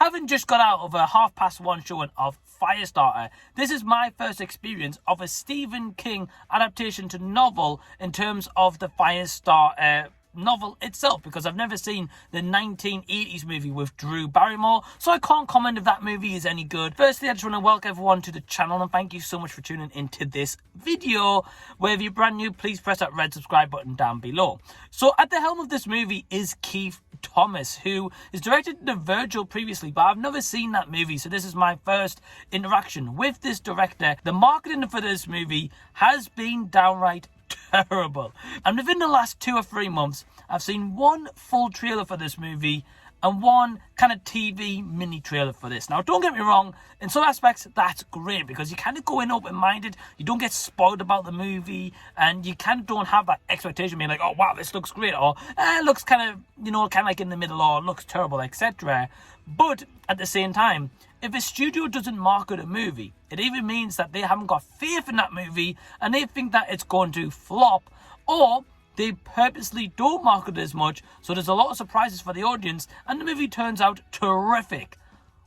Having just got out of a 1:30 showing of Firestarter, this is my first experience of a Stephen King adaptation to novel in terms of the Firestarter novel itself, because I've never seen the 1980s movie with Drew Barrymore, so I can't comment if that movie is any good. Firstly, I just want to welcome everyone to the channel and thank you so much for tuning into this video. Where if you're brand new, please press that red subscribe button down below. So at the helm of this movie is Keith Thomas, who has directed The Virgil previously, but I've never seen that movie, so this is my first interaction with this director. The marketing for this movie has been downright terrible, and within the last 2 or 3 months I've seen one full trailer for this movie and one kind of TV mini trailer for this. Now don't get me wrong, in some aspects that's great because you kind of go in open-minded, you don't get spoiled about the movie, and you kind of don't have that expectation being like, oh wow, this looks great, or it looks kind of, kind of like in the middle, or it looks terrible, etc. But at the same time, if a studio doesn't market a movie, it either means that they haven't got faith in that movie and they think that it's going to flop, or they purposely don't market it as much, so there's a lot of surprises for the audience and the movie turns out terrific.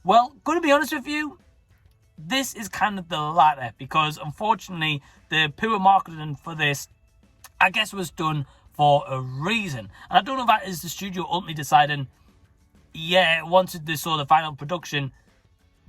Well, going to be honest with you, this is kind of the latter, because unfortunately the poor marketing for this, I guess, was done for a reason. And I don't know if that is the studio ultimately deciding, yeah, once they saw the final production,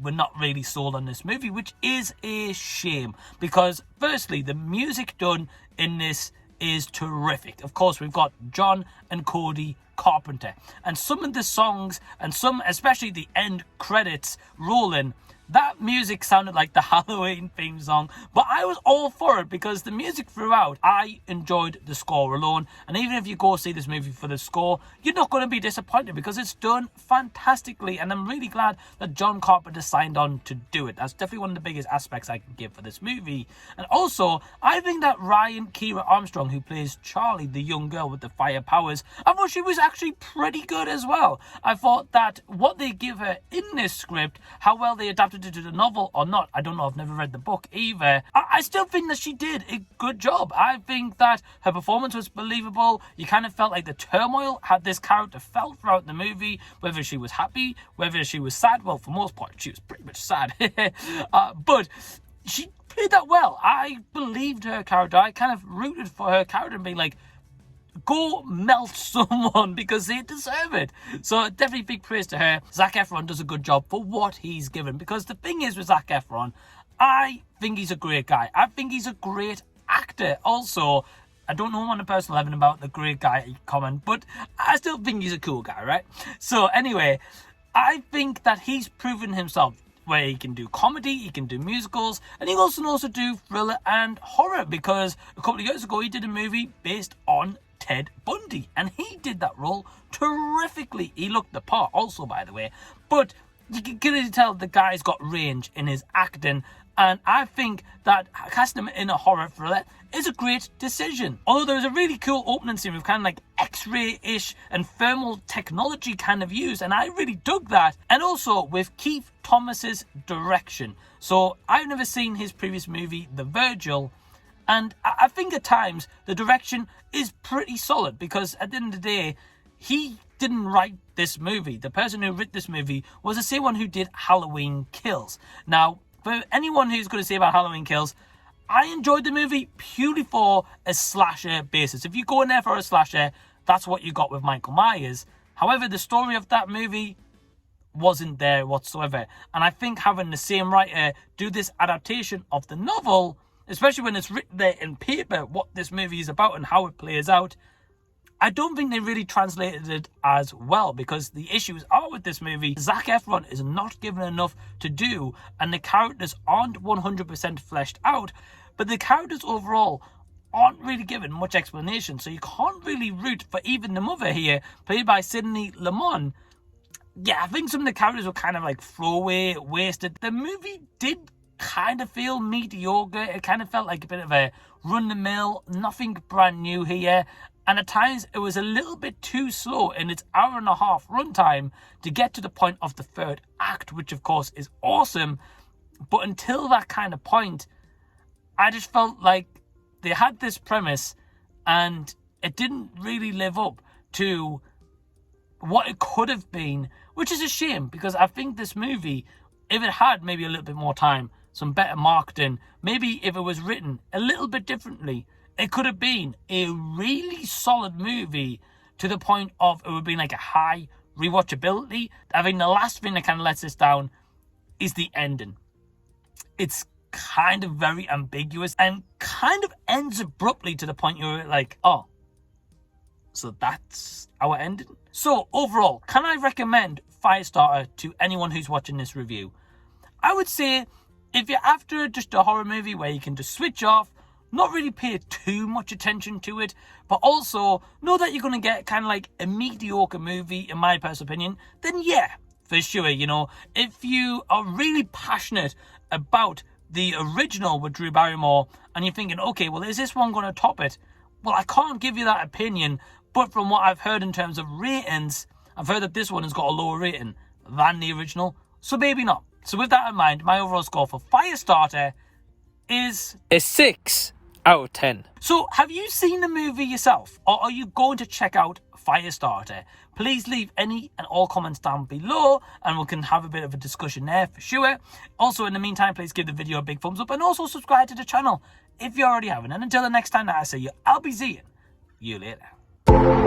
we're not really sold on this movie, which is a shame, because firstly, the music done in this is terrific. Of course, we've got John and Cody Carpenter, and some of the songs, and some, especially the end credits rolling, that music sounded like the Halloween theme song, but I was all for it because the music throughout, I enjoyed the score alone. And even if you go see this movie for the score, you're not going to be disappointed because it's done fantastically, and I'm really glad that John Carpenter signed on to do it. That's definitely one of the biggest aspects I can give for this movie. And also, I think that Kiera Armstrong, who plays Charlie, the young girl with the fire powers, I thought she was actually pretty good as well. I thought that what they give her in this script, how well they adapted to the novel or not, I don't know, I've never read the book either, I still think that she did a good job. I think that her performance was believable. You kind of felt like the turmoil had this character felt throughout the movie, whether she was happy, whether she was sad. Well, for most part she was pretty much sad. But she played that well. I believed her character. I kind of rooted for her character and being like, go melt someone because they deserve it. So definitely big praise to her. Zac Efron does a good job for what he's given, because the thing is with Zac Efron, I think he's a great guy. I think he's a great actor. Also, I don't know on a personal level about the great guy comment, but I still think he's a cool guy, right? So anyway, I think that he's proven himself where he can do comedy, he can do musicals, and he also knows to do thriller and horror, because a couple of years ago he did a movie based on Ted Bundy, and he did that role terrifically. He looked the part also, by the way, but you can clearly tell the guy's got range in his acting, and I think that casting him in a horror thriller is a great decision. Although there was a really cool opening scene with kind of like X-ray-ish and thermal technology kind of used, and I really dug that. And also with Keith Thomas's direction. So I've never seen his previous movie, The Virgil, and I think at times the direction is pretty solid, because at the end of the day, he didn't write this movie. The person who wrote this movie was the same one who did Halloween Kills. Now, for anyone who's going to say about Halloween Kills, I enjoyed the movie purely for a slasher basis. If you go in there for a slasher, that's what you got with Michael Myers. However, the story of that movie wasn't there whatsoever. And I think having the same writer do this adaptation of the novel, especially when it's written there in paper what this movie is about and how it plays out, I don't think they really translated it as well, because the issues are with this movie, Zac Efron is not given enough to do, and the characters aren't 100% fleshed out, but the characters overall aren't really given much explanation, so you can't really root for even the mother here, played by Sidney Lemmon. Yeah, I think some of the characters were kind of like throwaway, wasted. The movie did kind of feel mediocre. It kind of felt like a bit of a run-the-mill, nothing brand new here. And at times it was a little bit too slow in its hour-and-a-half runtime to get to the point of the third act, which of course is awesome. But until that kind of point, I just felt like they had this premise and it didn't really live up to what it could have been, which is a shame, because I think this movie, if it had maybe a little bit more time, some better marketing, maybe if it was written a little bit differently, it could have been a really solid movie to the point of it would have been like a high rewatchability. I think the last thing that kind of lets this down is the ending. It's kind of very ambiguous and kind of ends abruptly to the point you're like, oh, so that's our ending. So overall, can I recommend Firestarter to anyone who's watching this review? I would say if you're after just a horror movie where you can just switch off, not really pay too much attention to it, but also know that you're going to get kind of like a mediocre movie, in my personal opinion, then yeah, for sure, you know. If you are really passionate about the original with Drew Barrymore and you're thinking, okay, well, is this one going to top it? Well, I can't give you that opinion, but from what I've heard in terms of ratings, I've heard that this one has got a lower rating than the original, so maybe not. So with that in mind, my overall score for Firestarter is a 6 out of 10. So have you seen the movie yourself, or are you going to check out Firestarter? Please leave any and all comments down below and we can have a bit of a discussion there for sure. Also, in the meantime, please give the video a big thumbs up and also subscribe to the channel if you already haven't. And until the next time that I see you, I'll be seeing you later.